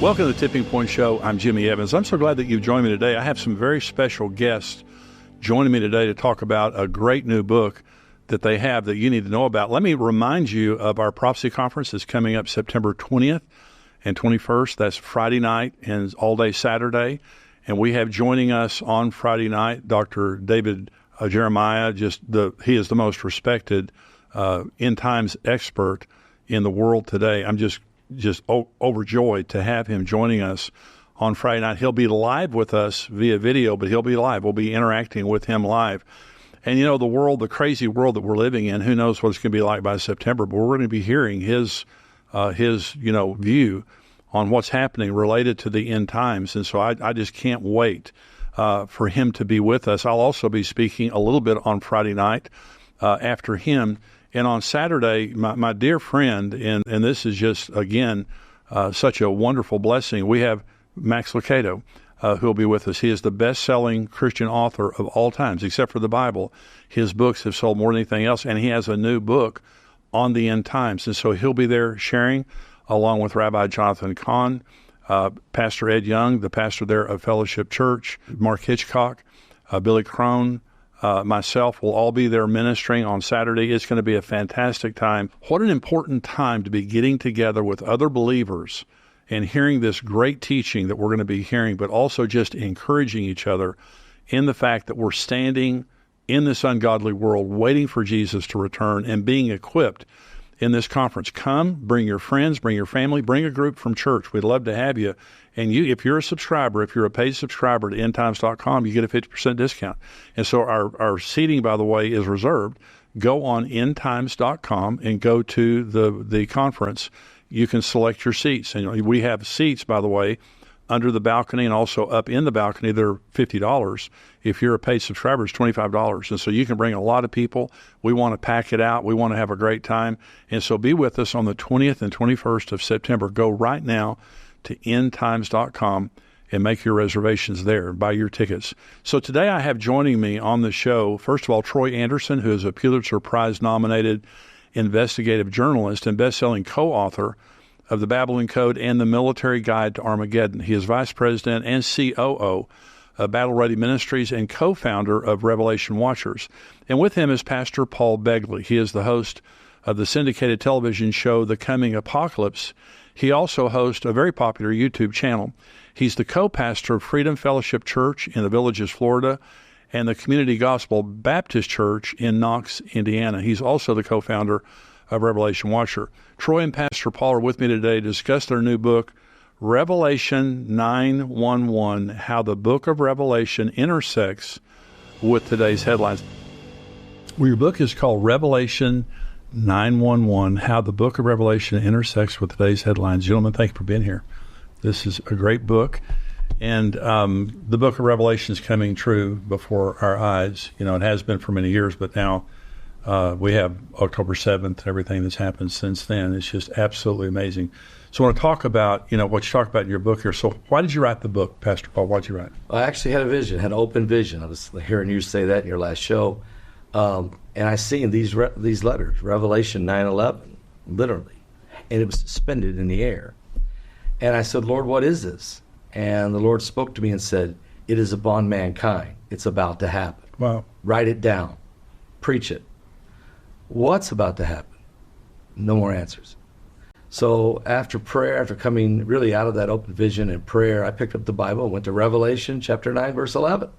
Welcome to the Tipping Point Show. I'm Jimmy Evans. I'm so glad that you've joined me today. I have some very special guests joining me today to talk about a great new book that they have that you need to know about. Let me remind you of our prophecy conference that's coming up September 20th and 21st. That's Friday night and all day Saturday. And we have joining us on Friday night Dr. David Jeremiah. He is the most respected end times expert in the world today. I'm just overjoyed to have him joining us on Friday night. He'll be live with us via video, but he'll be live. We'll be interacting with him live. And, the crazy world that we're living in, who knows what it's going to be like by September, but we're going to be hearing his view on what's happening related to the end times. And so I just can't wait for him to be with us. I'll also be speaking a little bit on Friday night after him. And on Saturday, my dear friend, and this is just, again, such a wonderful blessing, we have Max Lucado, who will be with us. He is the best-selling Christian author of all times, except for the Bible. His books have sold more than anything else, and he has a new book on the end times. And so he'll be there sharing, along with Rabbi Jonathan Cahn, Pastor Ed Young, the pastor there of Fellowship Church, Mark Hitchcock, Billy Crone, myself will all be there ministering on Saturday. It's going to be a fantastic time. What an important time to be getting together with other believers and hearing this great teaching that we're going to be hearing, but also just encouraging each other in the fact that we're standing in this ungodly world, waiting for Jesus to return and being equipped in this conference. Come, bring your friends, bring your family, bring a group from church. We'd love to have you. And if you're a subscriber, if you're a paid subscriber to endtimes.com, you get a 50% discount. And so our seating, by the way, is reserved. Go on endtimes.com and go to the conference. You can select your seats. And we have seats, by the way, under the balcony and also up in the balcony. They're $50. If you're a paid subscriber, it's $25. And so you can bring a lot of people. We want to pack it out. We want to have a great time. And so be with us on the 20th and 21st of September. Go right now to endtimes.com and make your reservations there, buy your tickets. So today I have joining me on the show, first of all, Troy Anderson, who is a Pulitzer Prize-nominated investigative journalist and best-selling co-author of The Babylon Code and The Military Guide to Armageddon. He is vice president and COO of Battle Ready Ministries and co-founder of Revelation Watchers. And with him is Pastor Paul Begley. He is the host of the syndicated television show The Coming Apocalypse. He also hosts a very popular YouTube channel. He's the co-pastor of Freedom Fellowship Church in the Villages, Florida, and the Community Gospel Baptist Church in Knox, Indiana. He's also the co-founder of Revelation Watcher. Troy and Pastor Paul are with me today to discuss their new book, Revelation 9:11, How the Book of Revelation Intersects with Today's Headlines. Well, your book is called Revelation 9:11, How the Book of Revelation Intersects with Today's Headlines. Gentlemen, thank you for being here. This is a great book. And the book of Revelation is coming true before our eyes. It has been for many years, but now we have October 7th, everything that's happened since then. It's just absolutely amazing. So I want to talk about, what you talk about in your book here. So why did you write the book, Pastor Paul? Why did you write it? I actually had a vision, had an open vision. I was hearing you say that in your last show. And I seen these letters, Revelation 9:11, literally. And it was suspended in the air. And I said, Lord, what is this? And the Lord spoke to me and said, it is upon mankind. It's about to happen. Wow. Write it down. Preach it. What's about to happen? No more answers. So after prayer, after coming really out of that open vision and prayer, I picked up the Bible, went to Revelation chapter 9, verse 11.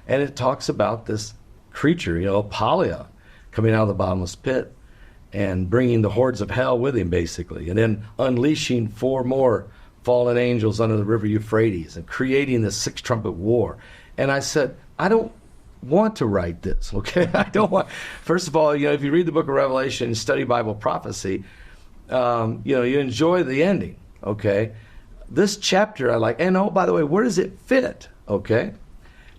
And it talks about this creature, Apollyon, coming out of the bottomless pit and bringing the hordes of hell with him, basically, and then unleashing 4 more fallen angels under the river Euphrates and creating the 6th trumpet war. And I said, I don't want to write this, okay? I don't want. First of all, if you read the book of Revelation and study Bible prophecy, you enjoy the ending, okay? This chapter I like, and by the way, where does it fit, okay?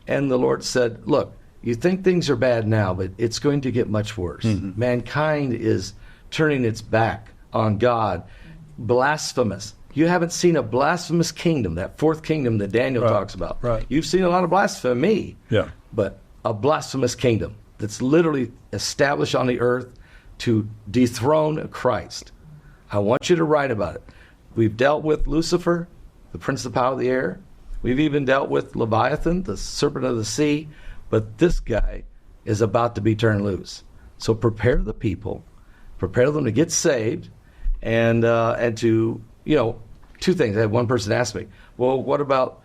And the Lord said, look, you think things are bad now, but it's going to get much worse. Mm-hmm. Mankind is turning its back on God, blasphemous. You haven't seen a blasphemous kingdom, that 4th kingdom that Daniel talks about. Right. You've seen a lot of blasphemy, yeah, but a blasphemous kingdom that's literally established on the earth to dethrone Christ. I want you to write about it. We've dealt with Lucifer. the principality of the air. We've even dealt with Leviathan, the serpent of the sea. But this guy is about to be turned loose. So prepare the people, prepare them to get saved, and to, two things. I had one person ask me, well, what about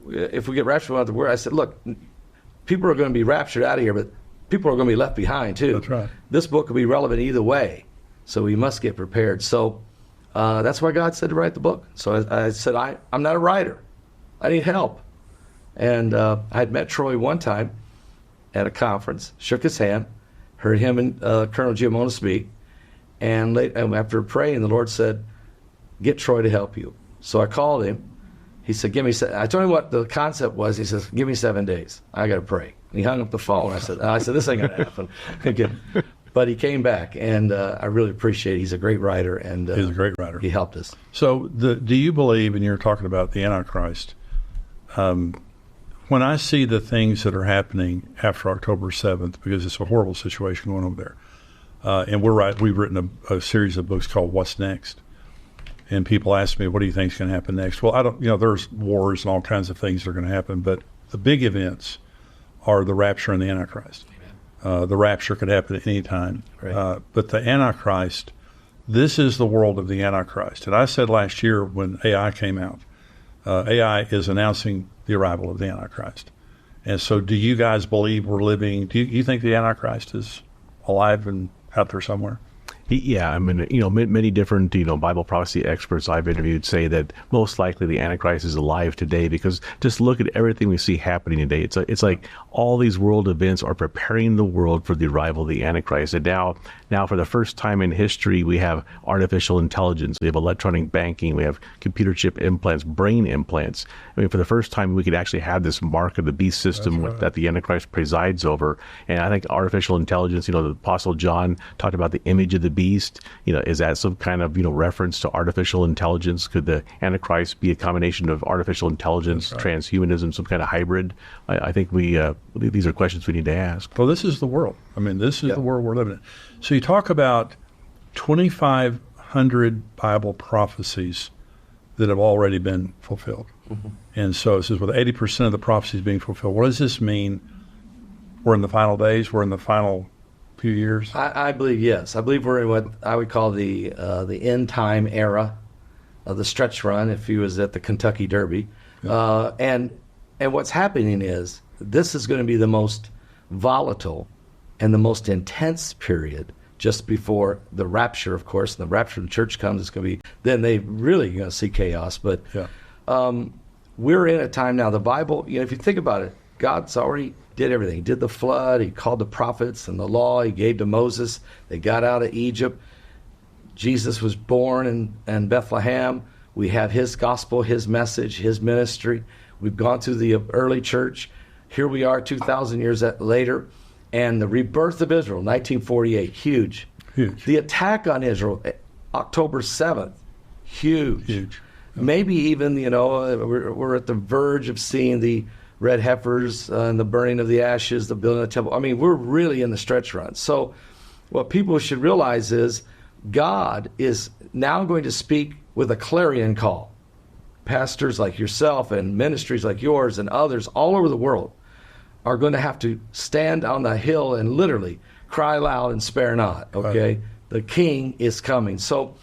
if we get raptured out of the world? I said, look, people are going to be raptured out of here, but people are going to be left behind too. That's right. This book will be relevant either way, so we must get prepared. So that's why God said to write the book. So I said, I'm not a writer. I need help. And I had met Troy one time at a conference, shook his hand, heard him and Colonel Giammona speak, and after praying, the Lord said, get Troy to help you. So I called him. He said, I told him what the concept was. He says, give me 7 days. I got to pray. And he hung up the phone. I said, this ain't going to happen. Again. But he came back, and I really appreciate it. He's a great writer. And he's a great writer. He helped us. So do you believe, and you're talking about the Antichrist, when I see the things that are happening after October 7th, because it's a horrible situation going over there, and we've written a series of books called What's Next? And people ask me, what do you think is going to happen next? Well, I don't, there's wars and all kinds of things that are going to happen, but the big events are the rapture and the Antichrist. The rapture could happen at any time. Right. But the Antichrist, this is the world of the Antichrist. And I said last year when AI came out, AI is announcing the arrival of the Antichrist. And so do you guys believe do you think the Antichrist is alive and out there somewhere? Yeah, I mean, many different, Bible prophecy experts I've interviewed say that most likely the Antichrist is alive today, because just look at everything we see happening today. It's like all these world events are preparing the world for the arrival of the Antichrist. And now for the first time in history, we have artificial intelligence, we have electronic banking, we have computer chip implants, brain implants. I mean, for the first time, we could actually have this mark of the beast system that the Antichrist presides over. And I think artificial intelligence, the Apostle John talked about the image of the beast. Is that some kind of reference to artificial intelligence? Could the Antichrist be a combination of artificial intelligence, transhumanism, some kind of hybrid? I think these are questions we need to ask. Well, this is the world. I mean, this is the world we're living in. So you talk about 2,500 Bible prophecies that have already been fulfilled. Mm-hmm. And so it says with 80% of the prophecies being fulfilled. What does this mean? We're in the final days? We're in the final few years? I believe, yes. I believe we're in what I would call the end time era of the stretch run, if he was at the Kentucky Derby. Yeah. And what's happening is this is going to be the most volatile and the most intense period just before the rapture, of course. And the rapture of the church comes, it's going to be, then they really going to see chaos. But we're in a time now, the Bible, if you think about it, God's already did everything. He did the flood. He called the prophets and the law. He gave to Moses. They got out of Egypt. Jesus was born in Bethlehem. We have his gospel, his message, his ministry. We've gone through the early church. Here we are 2,000 years later. And the rebirth of Israel, 1948, huge. The attack on Israel, October 7th, huge. Maybe even, we're at the verge of seeing the red heifers and the burning of the ashes, the building of the temple. I mean, we're really in the stretch run. So what people should realize is God is now going to speak with a clarion call. Pastors like yourself and ministries like yours and others all over the world are going to have to stand on the hill and literally cry loud and spare not, okay? Right. The King is coming. So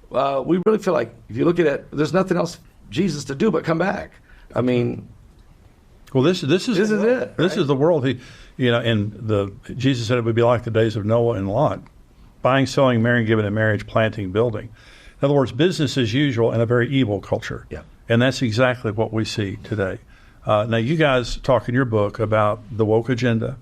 we really feel like if you look at it, there's nothing else Jesus to do but come back. I mean... Well, this is it. Right? This is the world. Jesus said it would be like the days of Noah and Lot, buying, selling, marrying, giving in marriage, planting, building. In other words, business as usual in a very evil culture. Yeah. And that's exactly what we see today. Now, you guys talk in your book about the woke agenda,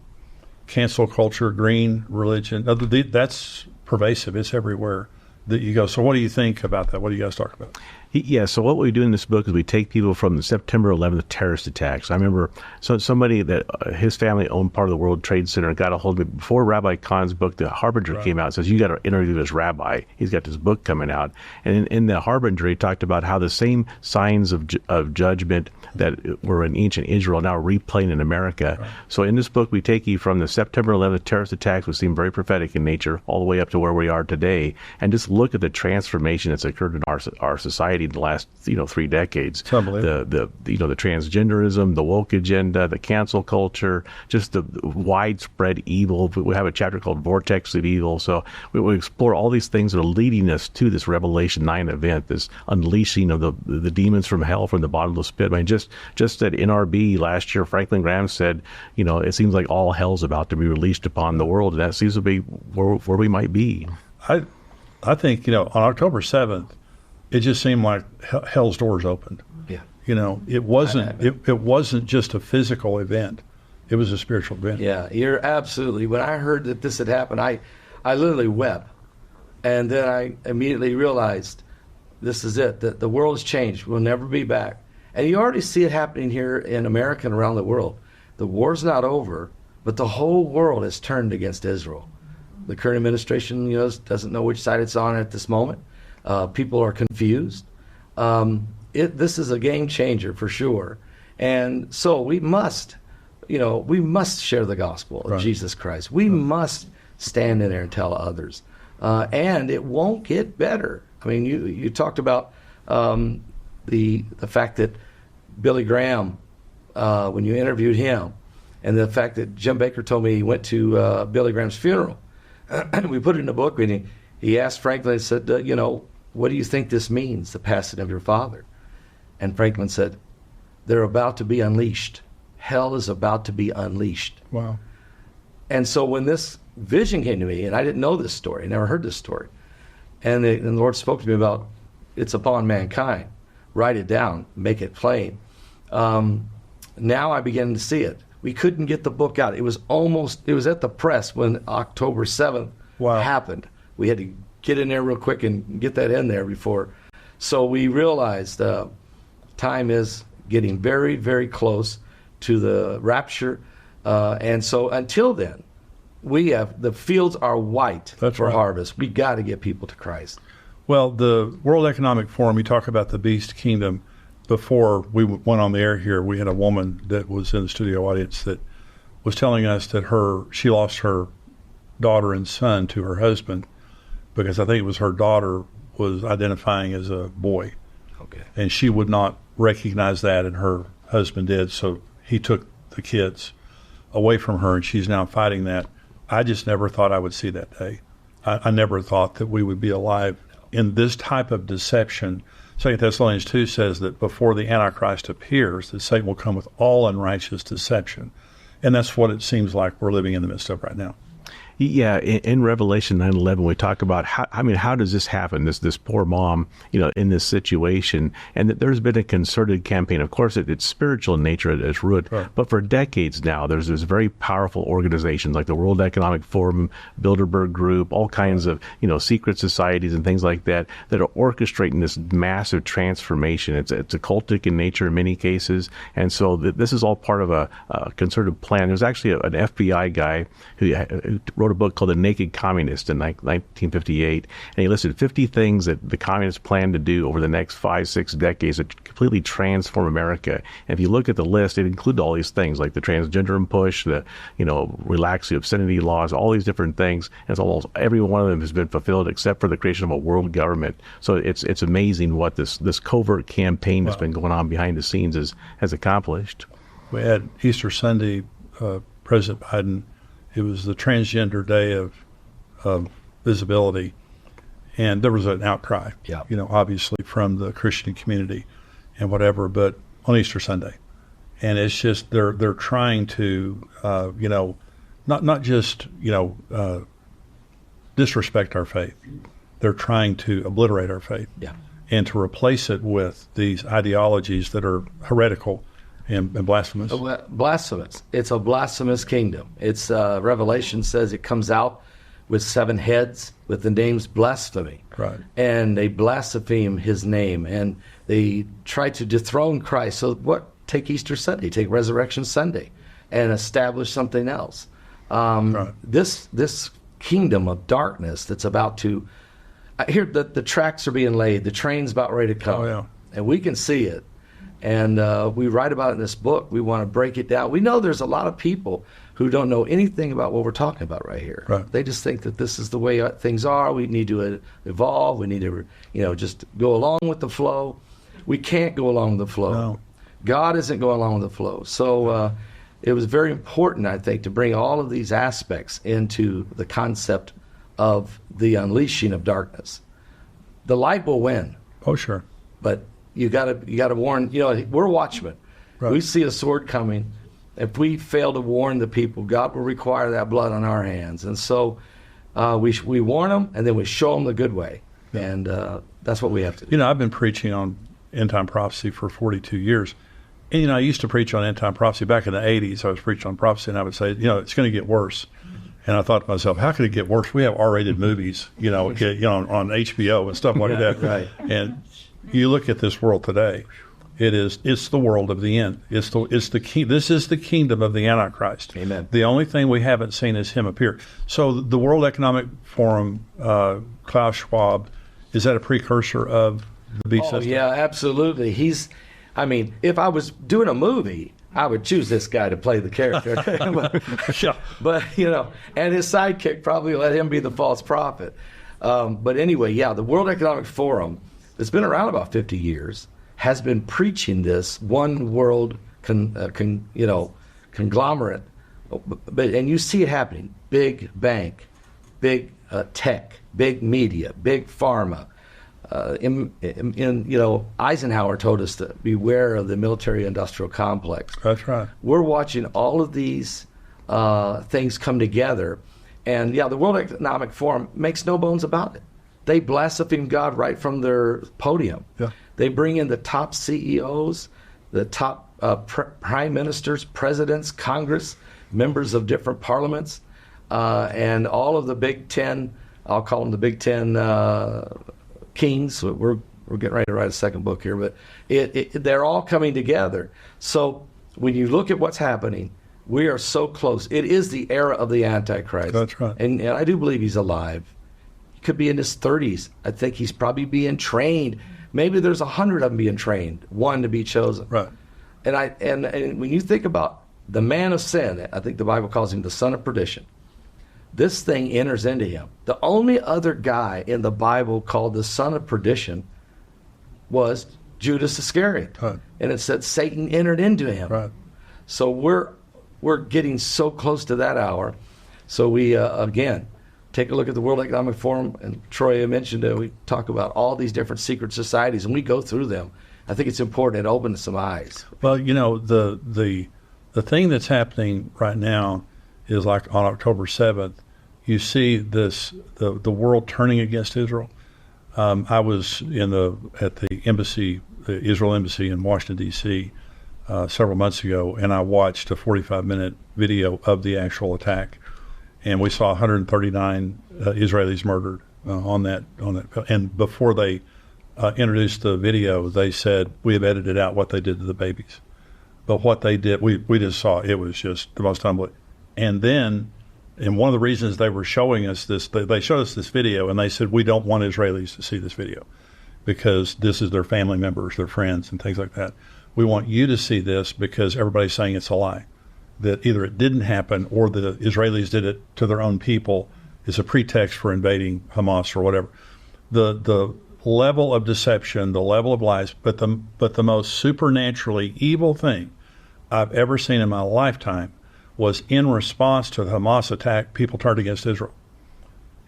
cancel culture, green religion. That's pervasive. It's everywhere that you go. So what do you think about that? What do you guys talk about? Yeah, so what we do in this book is we take people from the September 11th terrorist attacks. I remember somebody that his family owned part of the World Trade Center got a hold of me before Rabbi Kahn's book, The Harbinger, came out. It says, you got to interview this rabbi. He's got this book coming out. And in The Harbinger, he talked about how the same signs of judgment that were in ancient Israel now replaying in America. Right. So in this book, we take you from the September 11th terrorist attacks, which seem very prophetic in nature, all the way up to where we are today, and just look at the transformation that's occurred in our society in the last 3 decades. It's unbelievable. The transgenderism, the woke agenda, the cancel culture, just the widespread evil. We have a chapter called Vortex of Evil. So we explore all these things that are leading us to this Revelation 9 event, this unleashing of the demons from hell, from the bottomless pit. I mean, just at NRB last year, Franklin Graham said, it seems like all hell's about to be released upon the world, and that seems to be where we might be. I think, on October 7th, it just seemed like hell's doors opened. Yeah. It wasn't just a physical event. It was a spiritual event. Yeah, you're absolutely. When I heard that this had happened, I literally wept. And then I immediately realized this is it, that the world has changed. We'll never be back. And you already see it happening here in America and around the world. The war's not over, but the whole world has turned against Israel. The current administration, doesn't know which side it's on at this moment. People are confused. This is a game changer for sure. And so we must share the gospel of Jesus Christ. We must stand in there and tell others. And it won't get better. I mean, you talked about the fact that Billy Graham, when you interviewed him, and the fact that Jim Baker told me he went to Billy Graham's funeral. We put it in a book, and he asked Franklin, he said, what do you think this means, the passing of your father? And Franklin said, they're about to be unleashed. Hell is about to be unleashed. Wow. And so when this vision came to me, and I didn't know this story, I never heard this story, and the Lord spoke to me about, it's upon mankind. Write it down, make it plain. Now I begin to see it. We couldn't get the book out. It was at the press when October 7th happened. We had to get in there real quick and get that in there before. So we realized time is getting very, very close to the rapture. And so until then, the fields are white for harvest. We got to get people to Christ. Well, the World Economic Forum, you talk about the beast kingdom. Before we went on the air here, we had a woman that was in the studio audience that was telling us that she lost her daughter and son to her husband because I think it was her daughter was identifying as a boy. Okay. And she would not recognize that, and her husband did, so he took the kids away from her, and she's now fighting that. I just never thought I would see that day. I never thought that we would be alive in this type of deception. 2 Thessalonians 2 says that before the Antichrist appears, that Satan will come with all unrighteous deception. And that's what it seems like we're living in the midst of right now. Yeah, in Revelation 9:11, we talk about how does this happen? This poor mom, in this situation, and that there's been a concerted campaign. Of course, it's spiritual in nature at its root, but for decades now, there's this very powerful organizations like the World Economic Forum, Bilderberg Group, all kinds of secret societies and things like that are orchestrating this massive transformation. It's occultic in nature in many cases, and so this is all part of a concerted plan. There's actually an FBI guy who wrote a book called The Naked Communist in 1958, and he listed 50 things that the communists plan to do over the next 5-6 decades to completely transform America. And if you look at the list, it included all these things like the transgender push, the relax the obscenity laws, all these different things. And almost every one of them has been fulfilled except for the creation of a world government. So it's amazing what this covert campaign that's been going on behind the scenes has accomplished. We had Easter Sunday, President Biden. It was the transgender day of visibility, and there was an outcry, obviously from the Christian community and whatever, but on Easter Sunday. And it's just they're trying to, not just, disrespect our faith. They're trying to obliterate our faith and to replace it with these ideologies that are heretical and blasphemous. Blasphemous. It's a blasphemous kingdom. It's Revelation says it comes out with 7 heads with the names blasphemy. Right. And they blaspheme his name, and they try to dethrone Christ. So take Easter Sunday, take Resurrection Sunday, and establish something else. This kingdom of darkness that's about to, I hear that the tracks are being laid, the train's about ready to come, and we can see it. And we write about it in this book. We want to break it down. We know there's a lot of people who don't know anything about what we're talking about right here. Right. They just think that this is the way things are. We need to evolve. We need to, just go along with the flow. We can't go along with the flow. No. God isn't going along with the flow. So it was very important, I think, to bring all of these aspects into the concept of the unleashing of darkness. The light will win. Oh, sure. But you got to warn. We're watchmen. Right. We see a sword coming. If we fail to warn the people, God will require that blood on our hands. And so we warn them, and then we show them the good way. Yeah. And that's what we have to do. I've been preaching on end-time prophecy for 42 years. And, I used to preach on end-time prophecy back in the 80s. I was preaching on prophecy, and I would say, it's going to get worse. And I thought to myself, how could it get worse? We have R-rated movies, on HBO and stuff like that. Right. And you look at this world today, it's the world of the end. This is the kingdom of the Antichrist. Amen. The only thing we haven't seen is him appear. So the World Economic Forum, Klaus Schwab, is that a precursor of the beast system? Yeah, absolutely. If I was doing a movie, I would choose this guy to play the character. but and his sidekick probably let him be the false prophet. But anyway, the World Economic Forum, that's been around about 50 years, has been preaching this one world conglomerate. And you see it happening. Big bank, big tech, big media, big pharma. Eisenhower told us to beware of the military-industrial complex. That's right. We're watching all of these things come together, and the World Economic Forum makes no bones about it. They blaspheme God right from their podium. Yeah. They bring in the top CEOs, the top prime ministers, presidents, Congress, members of different parliaments, and all of the Big Ten. I'll call them the Big Ten. Kings. We're getting ready to write a second book here, but they're all coming together. So when you look at what's happening, we are so close. It is the era of the Antichrist. That's right. And I do believe he's alive. He could be in his 30s. I think he's probably being trained. Maybe there's 100 of them being trained, one to be chosen. Right. And when you think about the man of sin, I think the Bible calls him the son of perdition. This thing enters into him. The only other guy in the Bible called the son of perdition was Judas Iscariot. Right. And it said Satan entered into him. Right. So we're getting so close to that hour. So we, again, take a look at the World Economic Forum. And Troy mentioned it. We talk about all these different secret societies, and we go through them. I think it's important. It opens some eyes. Well, the thing that's happening right now is like on October 7th, you see the world turning against Israel. I was at the embassy, the Israel embassy in Washington, D.C. Several months ago, and I watched a 45-minute video of the actual attack, and we saw 139 Israelis murdered on that. And before they introduced the video, they said, we have edited out what they did to the babies. But what they did, we just saw, it was just the most unbelievable. And one of the reasons they were showing us this, they showed us this video, and they said, we don't want Israelis to see this video because this is their family members, their friends, and things like that. We want you to see this because everybody's saying it's a lie, that either it didn't happen or the Israelis did it to their own people is a pretext for invading Hamas or whatever. The level of deception, the level of lies, but the most supernaturally evil thing I've ever seen in my lifetime was in response to the Hamas attack, people turned against Israel.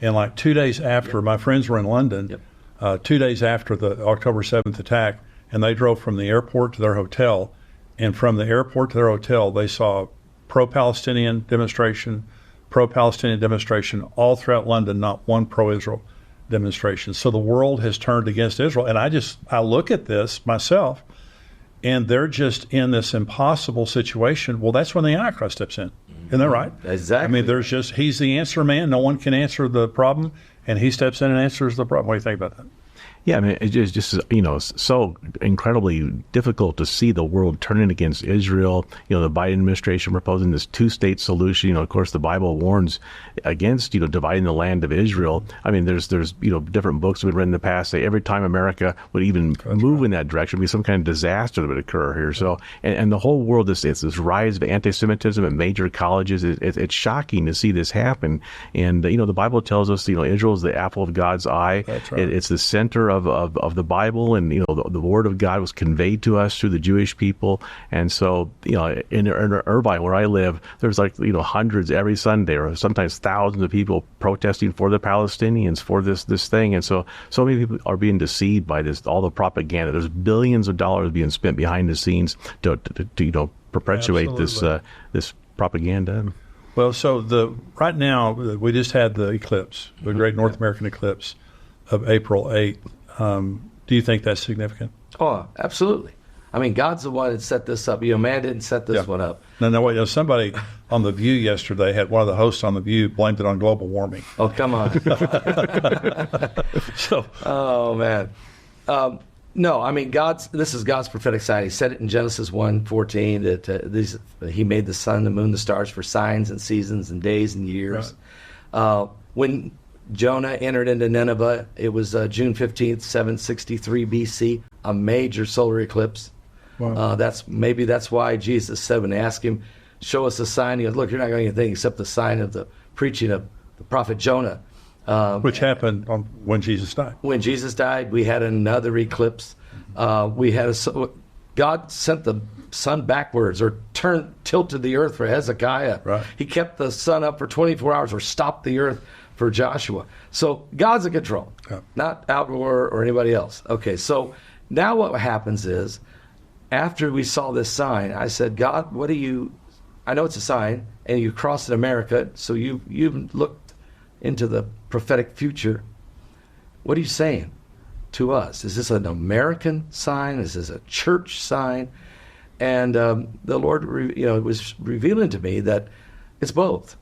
And like 2 days after, my friends were in London, 2 days after the October 7th attack, and they drove from the airport to their hotel. And from the airport to their hotel, they saw pro-Palestinian demonstration all throughout London, not one pro-Israel demonstration. So the world has turned against Israel. And I look at this myself, and they're just in this impossible situation. Well, that's when the Antichrist steps in. Isn't that right? Exactly. I mean, he's the answer man. No one can answer the problem, and he steps in and answers the problem. What do you think about that? Yeah, I mean, it's just so incredibly difficult to see the world turning against Israel. The Biden administration proposing this two-state solution. Of course, the Bible warns against dividing the land of Israel. I mean, there's different books we've read in the past say every time America would even move in that direction, be some kind of disaster that would occur here. So, and the whole world is this rise of anti-Semitism at major colleges. It's shocking to see this happen. And the Bible tells us Israel is the apple of God's eye. That's right. It's the center of the Bible, and the Word of God was conveyed to us through the Jewish people. And so in Irvine, where I live, there's hundreds every Sunday, or sometimes thousands of people protesting for the Palestinians, for this thing. And so many people are being deceived by all the propaganda. There's billions of dollars being spent behind the scenes to perpetuate this propaganda. Well, so right now we just had the eclipse, the great North American eclipse of April 8th. Do you think that's significant? Oh, absolutely. I mean, God's the one that set this up. Man didn't set this one up. No, wait. Somebody on The View yesterday had one of the hosts on The View blamed it on global warming. Oh, come on. Oh, man. No, I mean, this is God's prophetic sign. He said it in Genesis 1:14 that He made the sun, the moon, the stars for signs and seasons and days and years. Right. When Jonah entered into Nineveh, it was June 15th, 763 BC, a major solar eclipse. Wow. That's why Jesus said when they asked him, show us a sign, he goes, look, you're not going to get anything except the sign of the preaching of the prophet Jonah. Which happened when Jesus died. When Jesus died, we had another eclipse. God sent the sun backwards or tilted the earth for Hezekiah. Right. He kept the sun up for 24 hours or stopped the earth for Joshua. So God's in control, not Al Gore or anybody else. Okay, so now what happens is, after we saw this sign, I said, God, I know it's a sign, and you crossed in America, so you've looked into the prophetic future. What are you saying to us? Is this an American sign? Is this a church sign? And the Lord was revealing to me that it's both.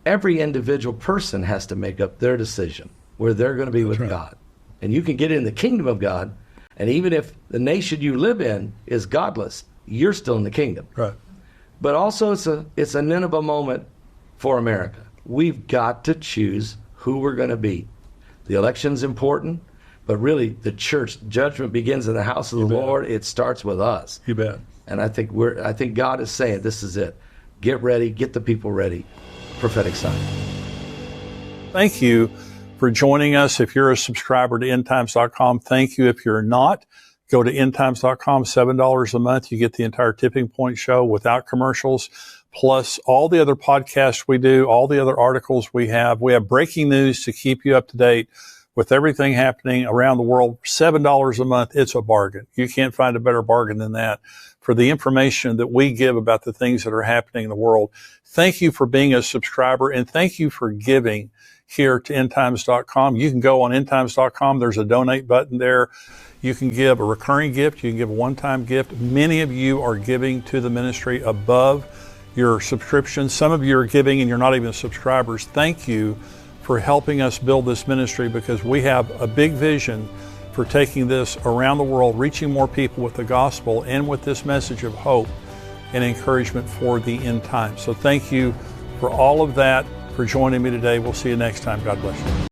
Every individual person has to make up their decision where they're going to be with God. And you can get in the kingdom of God, and even if the nation you live in is godless, you're still in the kingdom. Right. But also it's a Nineveh moment for America. We've got to choose who we're going to be. The election's important, but really the church judgment begins in the house of the Lord. It starts with us. You bet. And I think God is saying this is it. Get ready, get the people ready. Prophetic sign. Thank you for joining us. If you're a subscriber to endtimes.com, thank you. If you're not, go to endtimes.com, $7 a month. You get the entire Tipping Point show without commercials, plus all the other podcasts we do, all the other articles we have. We have breaking news to keep you up to date with everything happening around the world. $7 a month. It's a bargain. You can't find a better bargain than that for the information that we give about the things that are happening in the world. Thank you for being a subscriber, and thank you for giving here to endtimes.com. You can go on endtimes.com. There's a donate button there. You can give a recurring gift. You can give a one-time gift. Many of you are giving to the ministry above your subscription. Some of you are giving and you're not even subscribers. Thank you for helping us build this ministry, because we have a big vision for taking this around the world, reaching more people with the gospel and with this message of hope and encouragement for the end time. So thank you for all of that, for joining me today. We'll see you next time. God bless you.